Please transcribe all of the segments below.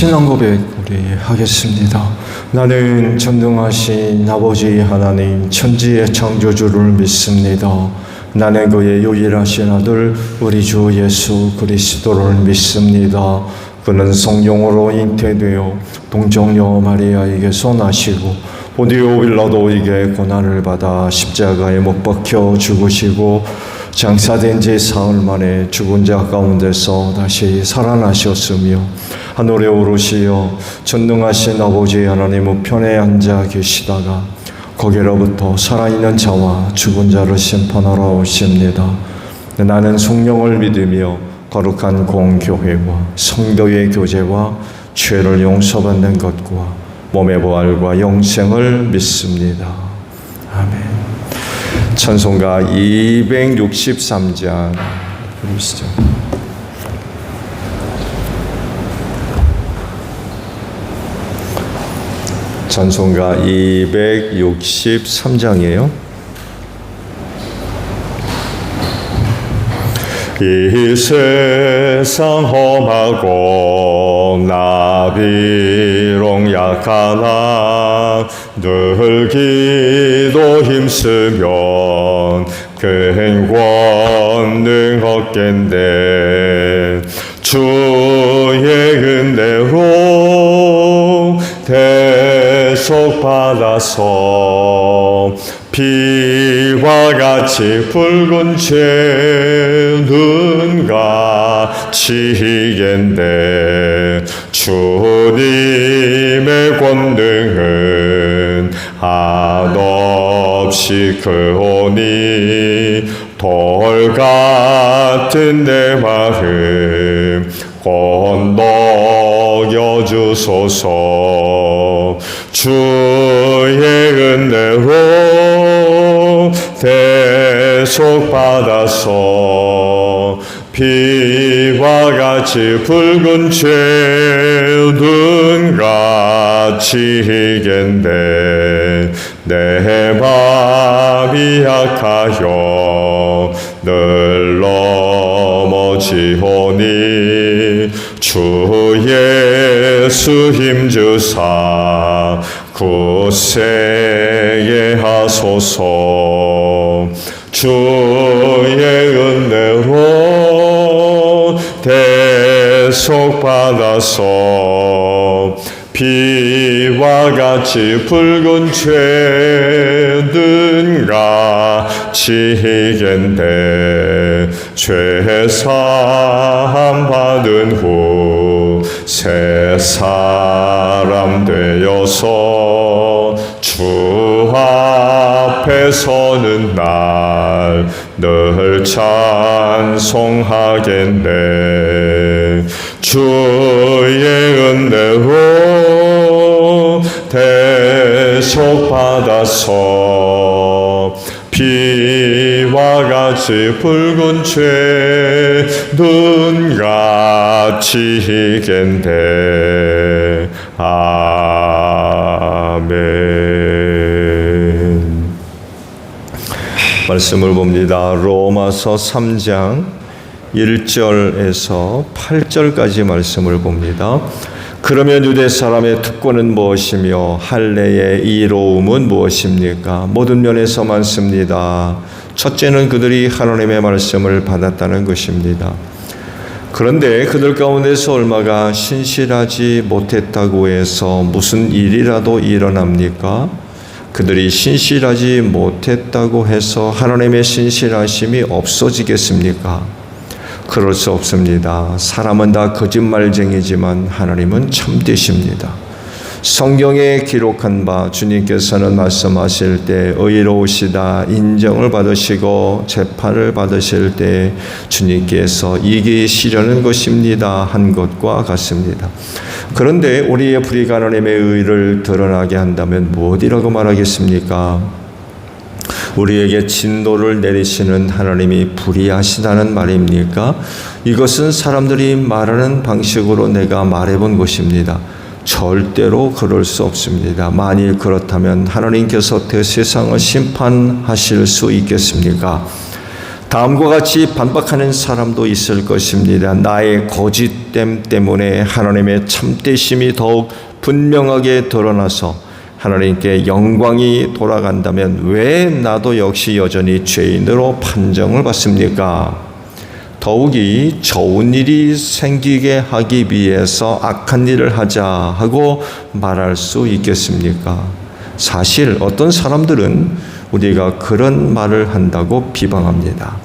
신앙 고백 우리 하겠습니다. 나는 전능하신 아버지 하나님 천지의 창조주를 믿습니다. 나는 그의 유일하신 아들 우리 주 예수 그리스도를 믿습니다. 그는 성령으로 잉태되어 동정녀 마리아에게서 나시고 본디오 빌라도에게 고난을 받아 십자가에 못 박혀 죽으시고 장사된 지 사흘 만에 죽은 자 가운데서 다시 살아나셨으며 하늘에 오르시어 전능하신 아버지 하나님 우편에 앉아 계시다가 거기로부터 살아있는 자와 죽은 자를 심판하러 오십니다. 나는 성령을 믿으며 거룩한 공교회와 성도의 교제와 죄를 용서받는 것과 몸의 부활과 영생을 믿습니다. 아멘. 찬송가 263장 부르시죠. 찬송가 263장이에요. 이 세상 험하고 나 비록 약하나 늘 기도 힘쓰면 큰 권능 얻겠네. 주의 은혜로 대속받아서 피와 같이 붉은 죄는 가치겠네. 주님의 권능은 한없이 크오니 돌 같은 내 마음 건너여 주소서. 주의 은혜로 대속받아서 피와 같이 붉은 죄는 가치겠네. 내 맘이 약하여 늘 넘어지오니 주 예수 힘주사 굳세게 하소서. 주의 은혜로 대속받아서 피와 같이 붉은 죄는 가치겠네. 죄사함 받은 후 새 사람 되어서 주 앞에 서는 날 늘 찬송하겠네. 주의 은혜로 대속받아서 피와 같이 붉은 죄는 가치겠네. 아멘. 말씀을 봅니다. 로마서 3장 1절에서 8절까지 말씀을 봅니다. 그러면 유대 사람의 특권은 무엇이며 할례의 이로움은 무엇입니까? 모든 면에서 많습니다. 첫째는 그들이 하나님의 말씀을 받았다는 것입니다. 그런데 그들 가운데서 얼마가 신실하지 못했다고 해서 무슨 일이라도 일어납니까? 그들이 신실하지 못했다고 해서 하나님의 신실하심이 없어지겠습니까? 그럴 수 없습니다. 사람은 다 거짓말쟁이지만 하나님은 참되십니다. 성경에 기록한 바 주님께서는 말씀하실 때 의로우시다 인정을 받으시고 재판을 받으실 때 주님께서 이기시려는 것입니다 한 것과 같습니다. 그런데 우리의 불의가 하나님의 의를 드러나게 한다면 무엇이라고 말하겠습니까? 우리에게 진노를 내리시는 하나님이 불의하시다는 말입니까? 이것은 사람들이 말하는 방식으로 내가 말해본 것입니다. 절대로 그럴 수 없습니다. 만일 그렇다면 하나님께서 세상을 심판하실 수 있겠습니까? 다음과 같이 반박하는 사람도 있을 것입니다. 나의 거짓됨 때문에 하나님의 참되심이 더욱 분명하게 드러나서 하나님께 영광이 돌아간다면 왜 나도 역시 여전히 죄인으로 판정을 받습니까? 더욱이 좋은 일이 생기게 하기 위해서 악한 일을 하자 하고 말할 수 있겠습니까? 사실 어떤 사람들은 우리가 그런 말을 한다고 비방합니다.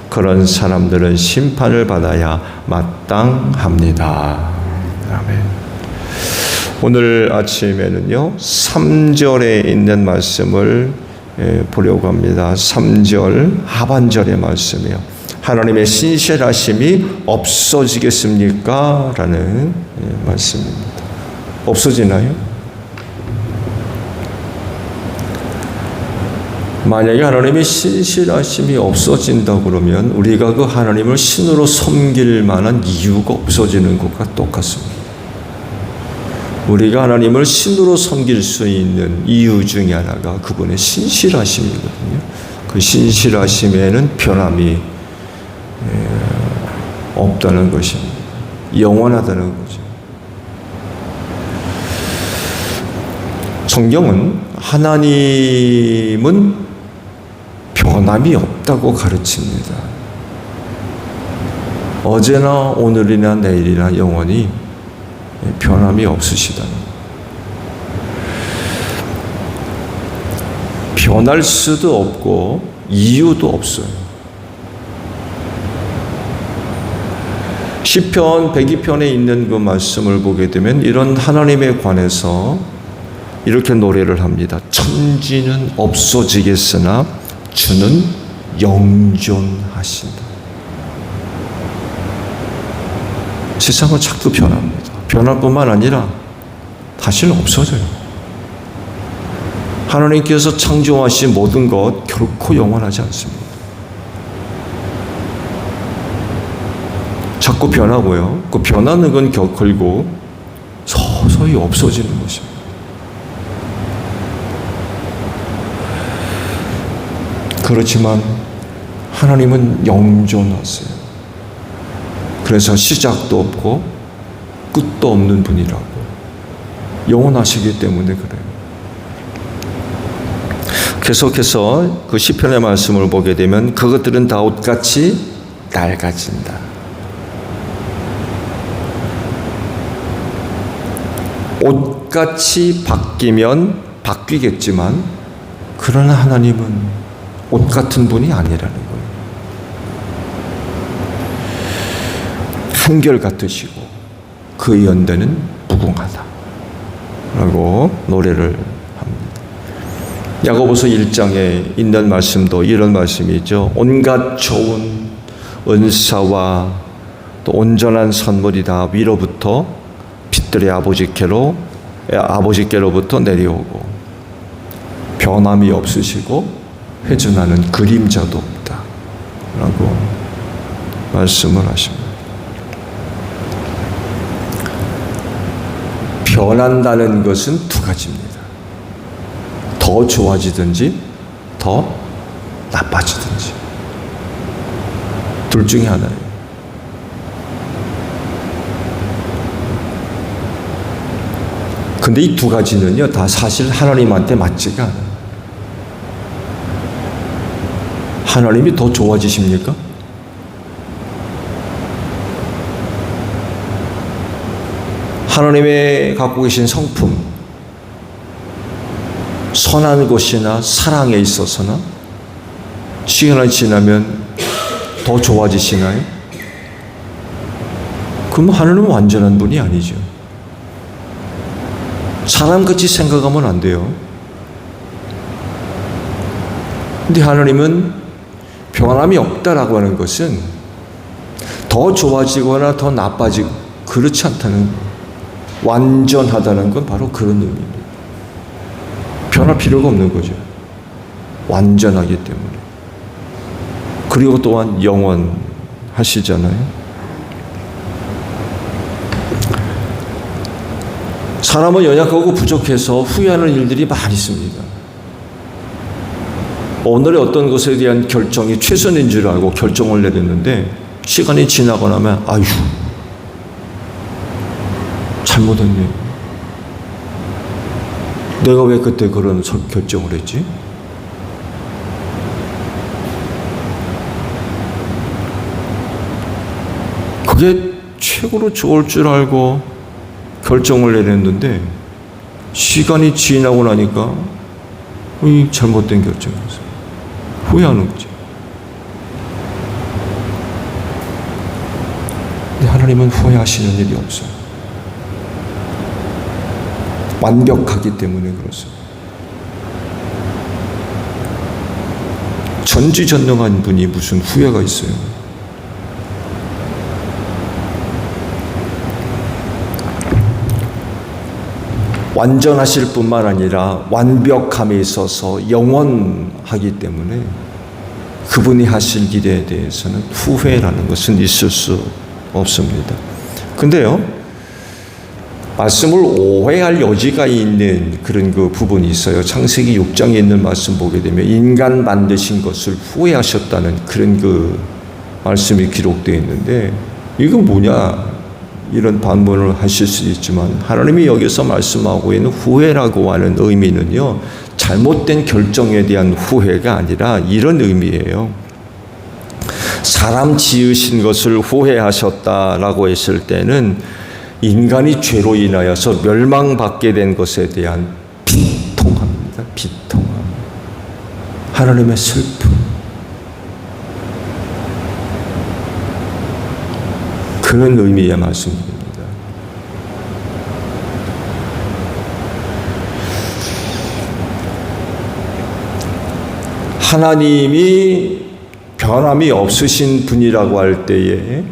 그런 사람들은 심판을 받아야 마땅합니다. 아멘. 오늘 아침에는요, 3절에 있는 말씀을 보려고 합니다. 3절 하반절의 말씀이요. 하나님의 신실하심이 없어지겠습니까? 라는 말씀입니다. 없어지나요? 만약에 하나님의 신실하심이 없어진다 그러면 우리가 그 하나님을 신으로 섬길 만한 이유가 없어지는 것과 똑같습니다. 우리가 하나님을 신으로 섬길 수 있는 이유 중에 하나가 그분의 신실하심이거든요. 그 신실하심에는 변함이 없다는 것입니다. 영원하다는 거죠. 성경은 하나님은 변함이 없다고 가르칩니다. 어제나 오늘이나 내일이나 영원히 변함이 없으시다는 것. 변할 수도 없고 이유도 없어요. 시편 102편에 있는 그 말씀을 보게 되면 이런 하나님에 관해서 이렇게 노래를 합니다. 천지는 없어지겠으나 주는 영존하신다. 세상은 자꾸 변합니다. 변할 뿐만 아니라 다시는 없어져요. 하나님께서 창조하신 모든 것 결코 영원하지 않습니다. 자꾸 변하고요. 그 변하는 건 결국 서서히 없어지는 것입니다. 그렇지만 하나님은 영존하세요. 그래서 시작도 없고 끝도 없는 분이라고. 영원하시기 때문에 그래요. 계속해서 그 시편의 말씀을 보게 되면 그것들은 다 옷같이 낡아진다. 옷같이 바뀌면 바뀌겠지만 그러나 하나님은 옷 같은 분이 아니라는 거예요. 한결같으시고 그 연대는 무궁하다 라고 노래를 합니다. 야고보서 1장에 있는 말씀도 이런 말씀이 있죠. 온갖 좋은 은사와 또 온전한 선물이 다 위로부터 빛들의 아버지께로부터 내려오고 변함이 없으시고 회전하는 그림자도 없다 라고 말씀을 하십니다. 변한다는 것은 두 가지입니다. 더 좋아지든지 더 나빠지든지 둘 중에 하나예요. 근데 이 두 가지는요 다 사실 하나님한테 맞지가 않아요. 하나님이 더 좋아지십니까? 하나님의 갖고 계신 성품, 선한 것이나 사랑에 있어서나 시간이 지나면 더 좋아지시나요? 그럼 하나님은 완전한 분이 아니죠. 사람같이 생각하면 안 돼요. 근데 하나님은 변함이 없다라고 하는 것은 더 좋아지거나 더 나빠지고 그렇지 않다는 거예요. 완전하다는 건 바로 그런 의미입니다. 변할 필요가 없는 거죠. 완전하기 때문에. 그리고 또한 영원하시잖아요. 사람은 연약하고 부족해서 후회하는 일들이 많이 있습니다. 오늘의 어떤 것에 대한 결정이 최선인 줄 알고 결정을 내렸는데 시간이 지나고 나면 아휴 잘못했네. 내가 왜 그때 그런 결정을 했지? 그게 최고로 좋을 줄 알고 결정을 내렸는데 시간이 지나고 나니까 이 잘못된 결정이었어요. 후회하는 거죠. 근데 하나님은 후회하시는 일이 없어요. 완벽하기 때문에 그렇습니다. 전지전능한 분이 무슨 후회가 있어요. 완전하실 뿐만 아니라 완벽함에 있어서 영원하기 때문에 그분이 하실 일에 대해서는 후회라는 것은 있을 수 없습니다. 근데요, 말씀을 오해할 여지가 있는 그런 그 부분이 있어요. 창세기 6장에 있는 말씀 보게 되면 인간 만드신 것을 후회하셨다는 그런 그 말씀이 기록되어 있는데 이건 뭐냐? 이런 반문을 하실 수 있지만 하나님이 여기서 말씀하고 있는 후회라고 하는 의미는요, 잘못된 결정에 대한 후회가 아니라 이런 의미예요. 사람 지으신 것을 후회하셨다라고 했을 때는 인간이 죄로 인하여서 멸망받게 된 것에 대한 비통함입니다. 비통함. 하나님의 슬픔. 그런 의미의 말씀입니다. 하나님이 변함이 없으신 분이라고 할 때에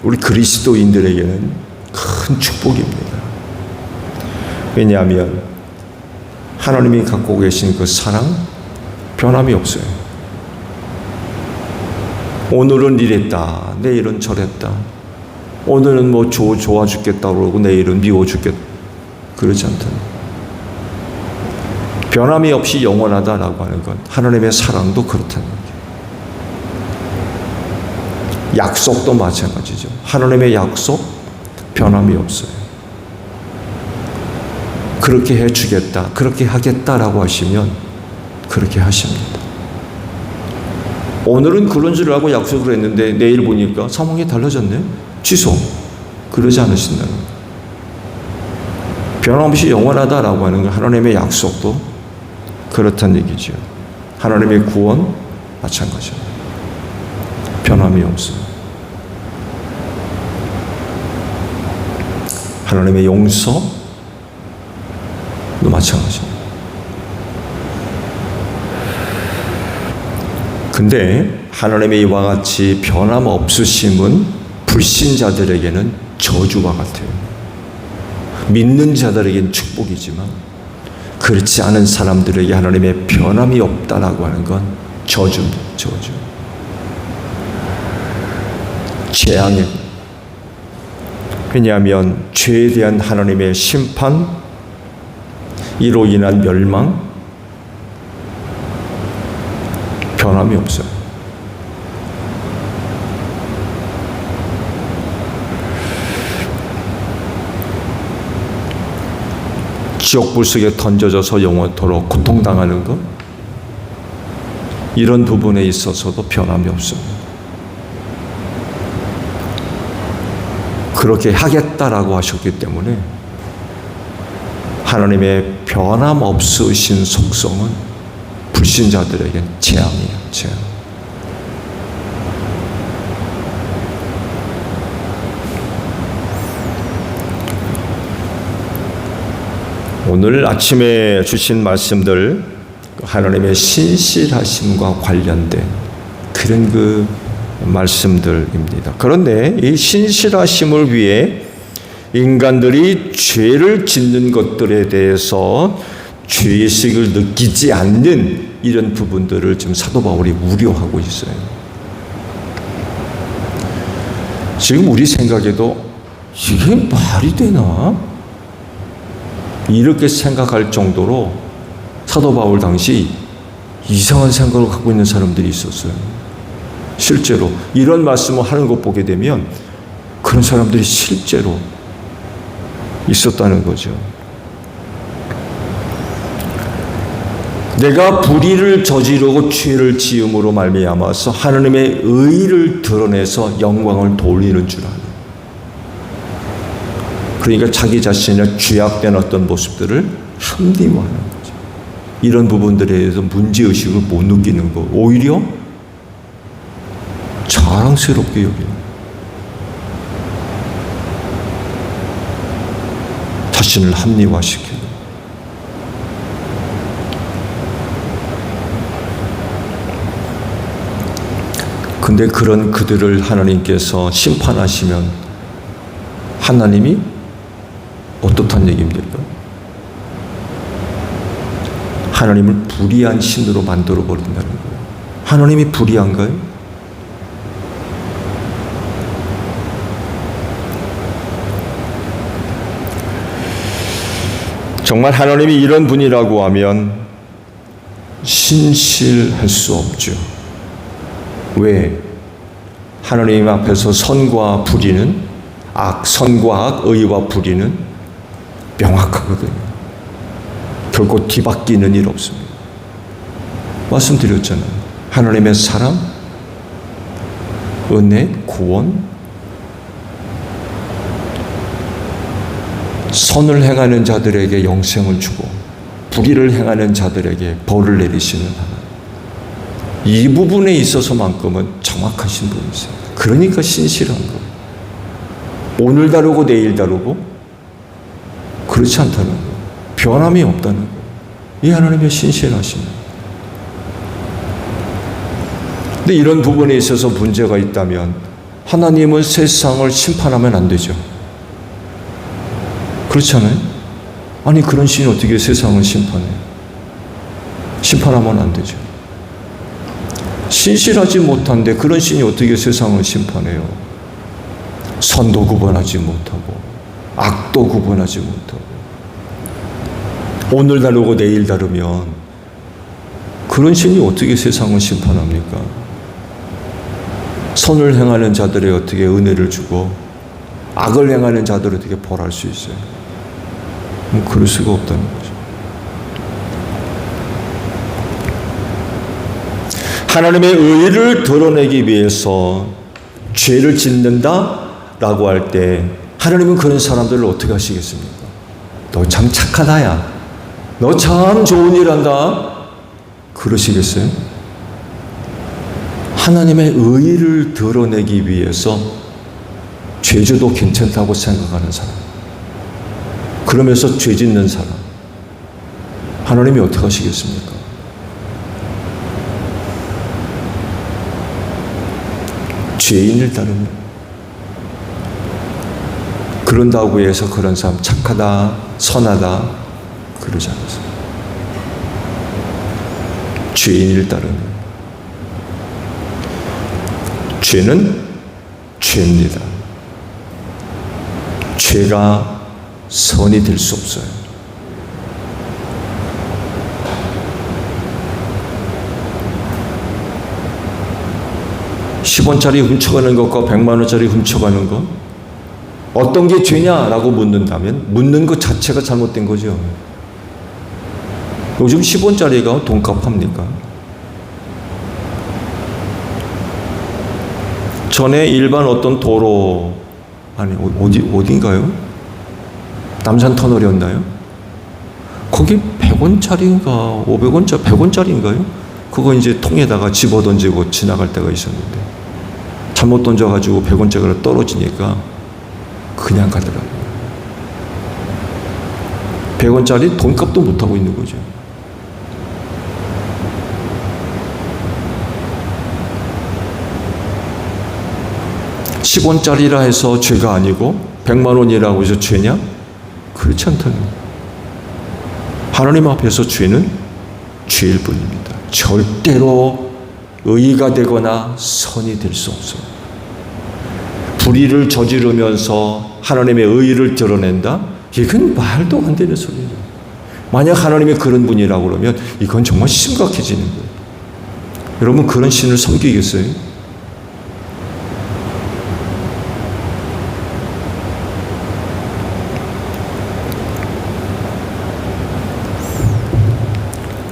우리 그리스도인들에게는 큰 축복입니다. 왜냐하면 하나님이 갖고 계신 그 사랑, 변함이 없어요. 오늘은 이랬다, 내일은 저랬다. 오늘은 뭐 좋아 죽겠다 그러고 내일은 미워 죽겠다. 그러지 않다. 변함이 없이 영원하다라고 하는 건 하나님의 사랑도 그렇다는 거예요. 약속도 마찬가지죠. 하나님의 약속, 변함이 없어요. 그렇게 해주겠다, 그렇게 하겠다라고 하시면 그렇게 하십니다. 오늘은 그런 줄 알고 약속을 했는데 내일 보니까 상황이 달라졌네? 취소. 그러지 않으신다는 거예요. 변함없이 영원하다라고 하는 건 하나님의 약속도 그렇다는 얘기죠. 하나님의 구원 마찬가지입니다. 변함이 없어요. 하나님의 용서도 마찬가지입니다. 근데 하나님의 이와 같이 변함없으심은 불신자들에게는 저주와 같아요. 믿는 자들에게는 축복이지만 그렇지 않은 사람들에게 하나님의 변함이 없다라고 하는 건 저주입니다. 저주. 재앙이에요. 왜냐하면 죄에 대한 하나님의 심판, 이로 인한 멸망, 변함이 없어요. 지옥불 속에 던져져서 영원토록 고통당하는 것, 이런 부분에 있어서도 변함이 없습니다. 그렇게 하겠다라고 하셨기 때문에 하나님의 변함없으신 속성은 불신자들에겐 재앙이에요. 재앙. 오늘 아침에 주신 말씀들, 하나님의 신실하심과 관련된 그런 그 말씀들입니다. 그런데 이 신실하심을 위해 인간들이 죄를 짓는 것들에 대해서 죄의식을 느끼지 않는 이런 부분들을 지금 사도 바울이 우려하고 있어요. 지금 우리 생각에도 이게 말이 되나? 이렇게 생각할 정도로 사도 바울 당시 이상한 생각을 갖고 있는 사람들이 있었어요. 실제로 이런 말씀을 하는 것 보게 되면 그런 사람들이 실제로 있었다는 거죠. 내가 불의를 저지르고 죄를 지음으로 말미암아서 하나님의 의를 드러내서 영광을 돌리는 줄 아는. 그러니까 자기 자신의 죄악된 어떤 모습들을 합리화하는 거죠. 이런 부분들에 대해서 문제의식을 못 느끼는 거, 오히려 자랑스럽게 여기는 거예요. 자신을 합리화시키는. 근데 그런 그들을 하나님께서 심판하시면 하나님이 어떻단 얘기입니까? 하나님을 불의한 신으로 만들어 버린다는 거예요. 하나님이 불의한가요? 정말 하나님이 이런 분이라고 하면 신실할 수 없죠. 왜? 하나님 앞에서 선과 불의는 선과 악, 의와 불의는 명확하거든요. 결코 뒤바뀌는 일 없습니다. 말씀드렸잖아요. 하나님의 사랑, 은혜, 구원, 선을 행하는 자들에게 영생을 주고 불의를 행하는 자들에게 벌을 내리시는 하나님. 이 부분에 있어서만큼은 정확하신 분이세요. 그러니까 신실한 거예요. 오늘 다르고 내일 다르고 그렇지 않다는 거예요. 변함이 없다는 거예요. 이 하나님의 신실하심은. 근데 이런 부분에 있어서 문제가 있다면 하나님은 세상을 심판하면 안 되죠. 그렇잖아요? 아니 그런 신이 어떻게 세상을 심판해요? 심판하면 안 되죠. 신실하지 못한데 그런 신이 어떻게 세상을 심판해요? 선도 구분하지 못하고 악도 구분하지 못하고 오늘 다르고 내일 다르면 그런 신이 어떻게 세상을 심판합니까? 선을 행하는 자들에 어떻게 은혜를 주고 악을 행하는 자들을 어떻게 벌할 수 있어요? 그럴 수가 없다는 거죠. 하나님의 의를 드러내기 위해서 죄를 짓는다라고 할 때 하나님은 그런 사람들을 어떻게 하시겠습니까? 너 참 착하다 야. 너 참 좋은 일 한다. 그러시겠어요? 하나님의 의를 드러내기 위해서 죄져도 괜찮다고 생각하는 사람, 그러면서 죄 짓는 사람, 하나님이 어떻게 하시겠습니까? 죄인을 따르는, 그런다고 해서 그런 사람 착하다, 선하다 그러지 않습니다. 죄인을 따르는. 죄는 죄입니다. 죄가 선이 될 수 없어요. (10원짜리) 훔쳐가는 것과 (100만 원짜리) 훔쳐가는 것, 어떤 게 죄냐라고 묻는다면 묻는 것 자체가 잘못된 거죠. 요즘 10원짜리가 돈값 합니까? 전에 일반 어떤 도로, 아니 어딘가요? 남산 터널이었나요? 거기 100원짜리인가 500원짜리 100원짜리인가요? 그거 이제 통에다가 집어 던지고 지나갈 때가 있었는데 잘못 던져가지고 100원짜리가 떨어지니까 그냥 가더라고요. 100원짜리 돈값도 못하고 있는 거죠. (10원짜리라) 해서 죄가 아니고 (100만 원이라고) 해서 죄냐? 그렇지 않다는 거예요. 하나님 앞에서 죄는 죄일 뿐입니다. 절대로 의가 되거나 선이 될 수 없어요. 불의를 저지르면서 하나님의 의를 드러낸다? 이건 말도 안 되는 소리예요. 만약 하나님이 그런 분이라고 그러면 이건 정말 심각해지는 거예요. 여러분, 그런 신을 섬기겠어요?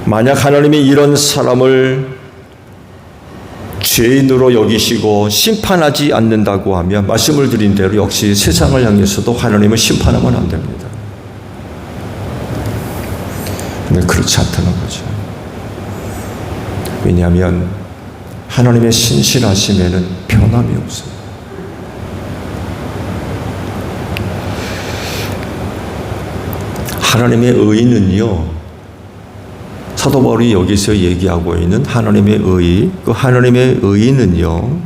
만약 하나님이 이런 사람을 죄인으로 여기시고 심판하지 않는다고 하면 말씀을 드린 대로 역시 세상을 향해서도 하나님은 심판하면 안 됩니다. 근데 그렇지 않다는 거죠. 왜냐하면 하나님의 신실하심에는 변함이 없어요. 하나님의 의는요, 사도 바울이 여기서 얘기하고 있는 하나님의 의, 그 하나님의 의는요,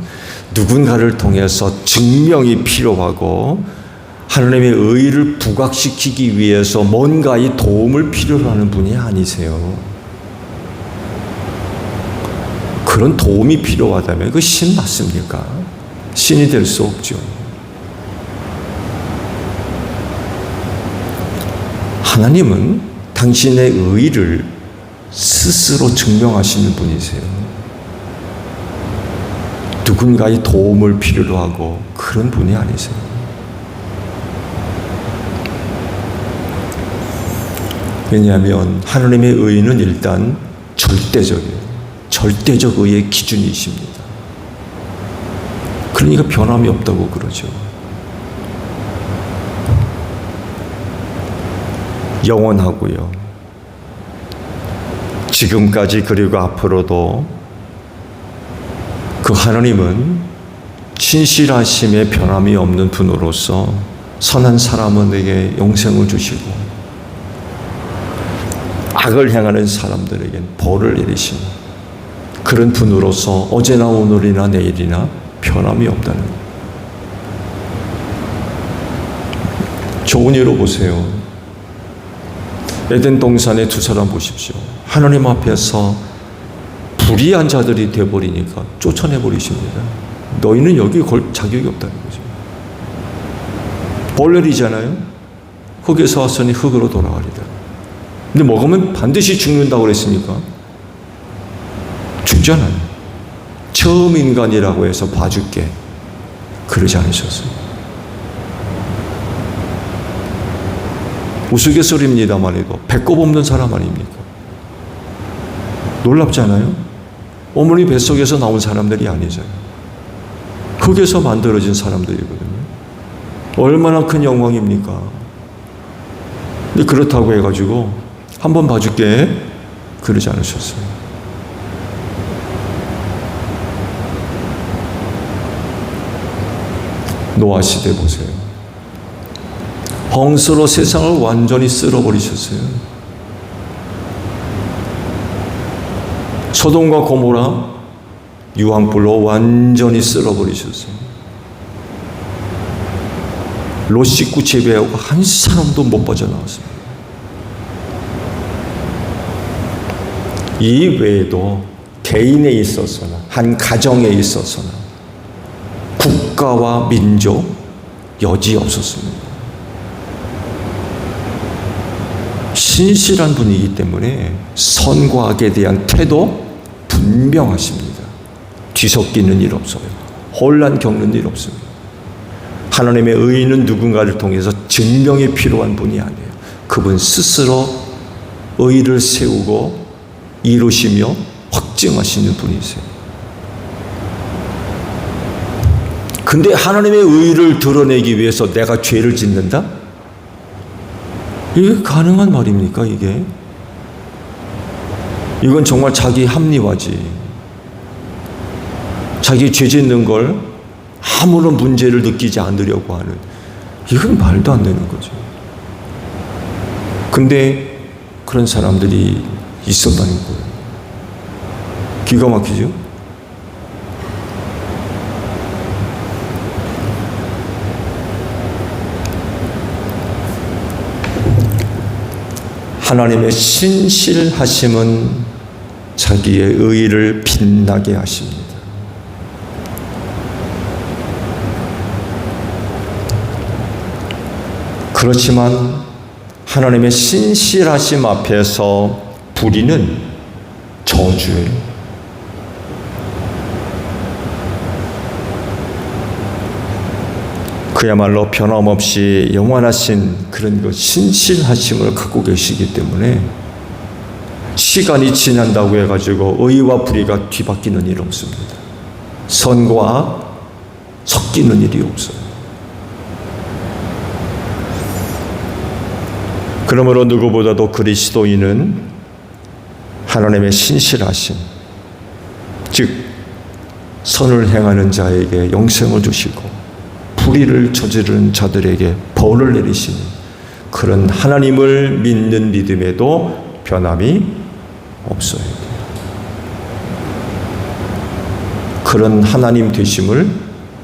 누군가를 통해서 증명이 필요하고 하나님의 의를 부각시키기 위해서 뭔가의 도움을 필요로 하는 분이 아니세요. 그런 도움이 필요하다면 그 신 맞습니까? 신이 될 수 없죠. 하나님은 당신의 의를 스스로 증명하시는 분이세요. 누군가의 도움을 필요로 하고 그런 분이 아니세요. 왜냐하면 하나님의 의는 일단 절대적이에요. 절대적 의의 기준이십니다. 그러니까 변함이 없다고 그러죠. 영원하고요. 지금까지 그리고 앞으로도 그 하나님은 신실하심에 변함이 없는 분으로서 선한 사람에게 영생을 주시고 악을 행하는 사람들에게 벌을 내리시는 그런 분으로서 어제나 오늘이나 내일이나 변함이 없다는 거예요. 좋은 예로 보세요. 에덴 동산의 두 사람 보십시오. 하나님 앞에서 불의한 자들이 되어버리니까 쫓아내버리십니다. 너희는 여기 걸 자격이 없다는 거죠. 벌레이잖아요. 흙에서 왔으니 흙으로 돌아가리다. 근데 먹으면 반드시 죽는다고 그랬으니까 죽잖아요. 처음 인간이라고 해서 봐줄게. 그러지 않으셨어요. 우스갯소리입니다만 해도 배꼽 없는 사람 아닙니까? 놀랍지 않아요? 어머니 뱃속에서 나온 사람들이 아니잖아요. 흙에서 만들어진 사람들이거든요. 얼마나 큰 영광입니까? 근데 그렇다고 해가지고 한번 봐줄게 그러지 않으셨어요. 노아 시대 보세요. 홍수로 세상을 완전히 쓸어버리셨어요. 소돔과 고모라 유황불로 완전히 쓸어버리셨어요. 롯 식구 제외하고 한 사람도 못 빠져나왔습니다. 이 외에도 개인에 있어서나 한 가정에 있어서나 국가와 민족 여지 없었습니다. 신실한 분이기 때문에 선과 악에 대한 태도 분명하십니다. 뒤섞이는 일 없어요. 혼란 겪는 일 없습니다. 하나님의 의는 누군가를 통해서 증명이 필요한 분이 아니에요. 그분 스스로 의를 세우고 이루시며 확증하시는 분이세요. 근데 하나님의 의를 드러내기 위해서 내가 죄를 짓는다? 이게 가능한 말입니까, 이게? 이건 정말 자기 합리화지. 자기 죄 짓는 걸 아무런 문제를 느끼지 않으려고 하는, 이건 말도 안 되는 거죠. 근데 그런 사람들이 있었다는 거예요. 기가 막히죠? 하나님의 신실하심은 자기의 의를 빛나게 하십니다. 그렇지만 하나님의 신실하심 앞에서 부리는 저주예요. 그야말로 변함없이 영원하신 그런 그 신실하심을 갖고 계시기 때문에 시간이 지난다고 해가지고 의와 불의가 뒤바뀌는 일 없습니다. 선과 악 섞이는 일이 없어요. 그러므로 누구보다도 그리스도인은 하나님의 신실하심, 즉 선을 행하는 자에게 영생을 주시고 불의를 저지르는 자들에게 벌을 내리시는 그런 하나님을 믿는 믿음에도 변함이 없어야 돼요. 그런 하나님 되심을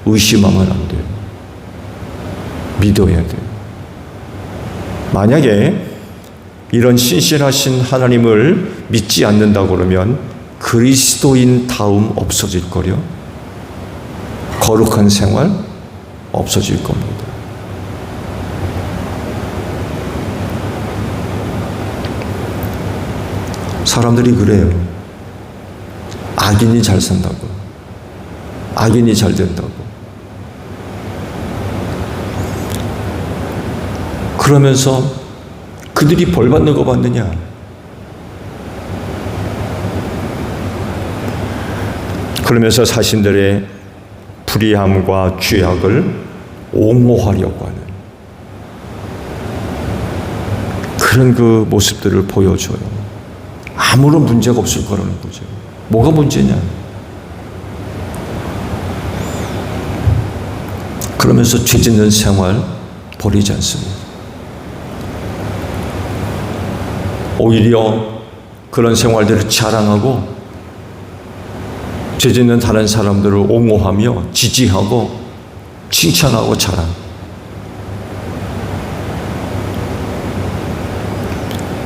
의심하면 안 돼요. 믿어야 돼요. 만약에 이런 신실하신 하나님을 믿지 않는다 그러면 그리스도인 다움 없어질 거려. 거룩한 생활 없어질 겁니다. 사람들이 그래요. 악인이 잘 산다고, 악인이 잘 된다고. 그러면서 그들이 벌 받는 거 봤느냐? 그러면서 자신들의 불의함과 죄악을 옹호하려고 하는 그런 그 모습들을 보여줘요. 아무런 문제가 없을 거라는 거죠. 뭐가 문제냐? 그러면서 죄 짓는 생활 버리지 않습니다. 오히려 그런 생활들을 자랑하고 죄 짓는 다른 사람들을 옹호하며 지지하고 칭찬하고 자랑.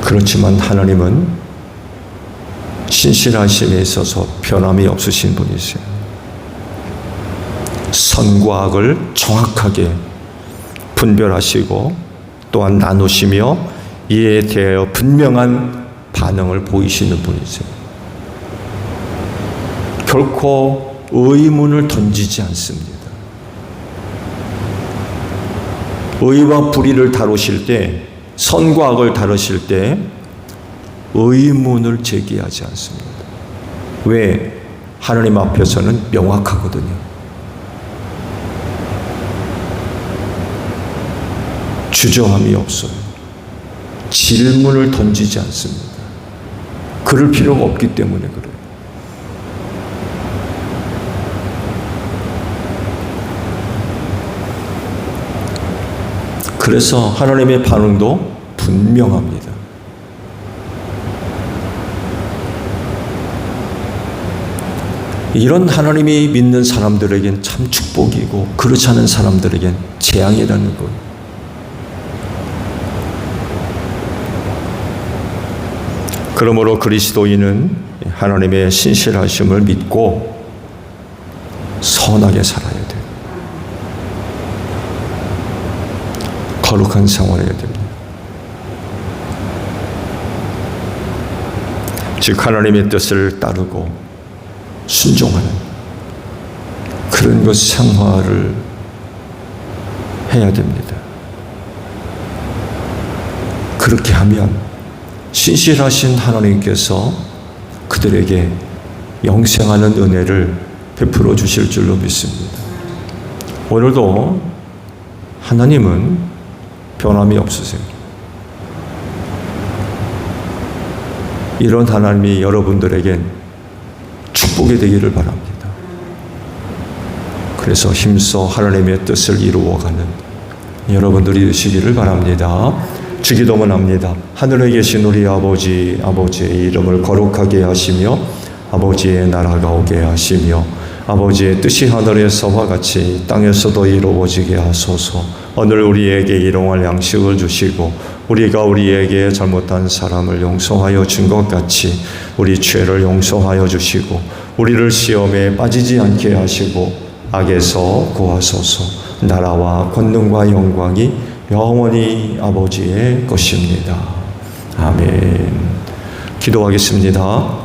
그렇지만 하나님은 신실하심에 있어서 변함이 없으신 분이세요. 선과 악을 정확하게 분별하시고 또한 나누시며 이에 대하여 분명한 반응을 보이시는 분이세요. 결코 의문을 던지지 않습니다. 의와 불의를 다루실 때, 선과 악을 다루실 때 의문을 제기하지 않습니다. 왜? 하나님 앞에서는 명확하거든요. 주저함이 없어요. 질문을 던지지 않습니다. 그럴 필요가 없기 때문에 그래요. 그래서 하나님의 반응도 분명합니다. 이런 하나님이 믿는 사람들에겐 참 축복이고 그렇지 않은 사람들에겐 재앙이라는 것. 그러므로 그리스도인은 하나님의 신실하심을 믿고 선하게 살아야 돼요. 거룩한 생활을 해야 됩니다. 즉 하나님의 뜻을 따르고 순종하는 그런 것 생활을 해야 됩니다. 그렇게 하면 신실하신 하나님께서 그들에게 영생하는 은혜를 베풀어 주실 줄로 믿습니다. 오늘도 하나님은 변함이 없으세요. 이런 하나님이 여러분들에겐 축복이 되기를 바랍니다. 그래서 힘써 하나님의 뜻을 이루어가는 여러분들이 되시기를 바랍니다. 주기도문 합니다. 하늘에 계신 우리 아버지, 아버지의 이름을 거룩하게 하시며 아버지의 나라가 오게 하시며 아버지의 뜻이 하늘에서와 같이 땅에서도 이루어지게 하소서. 오늘 우리에게 일용할 양식을 주시고 우리가 우리에게 잘못한 사람을 용서하여 준 것 같이 우리 죄를 용서하여 주시고 우리를 시험에 빠지지 않게 하시고 악에서 구하소서. 나라와 권능과 영광이 영원히 아버지의 것입니다. 아멘. 기도하겠습니다.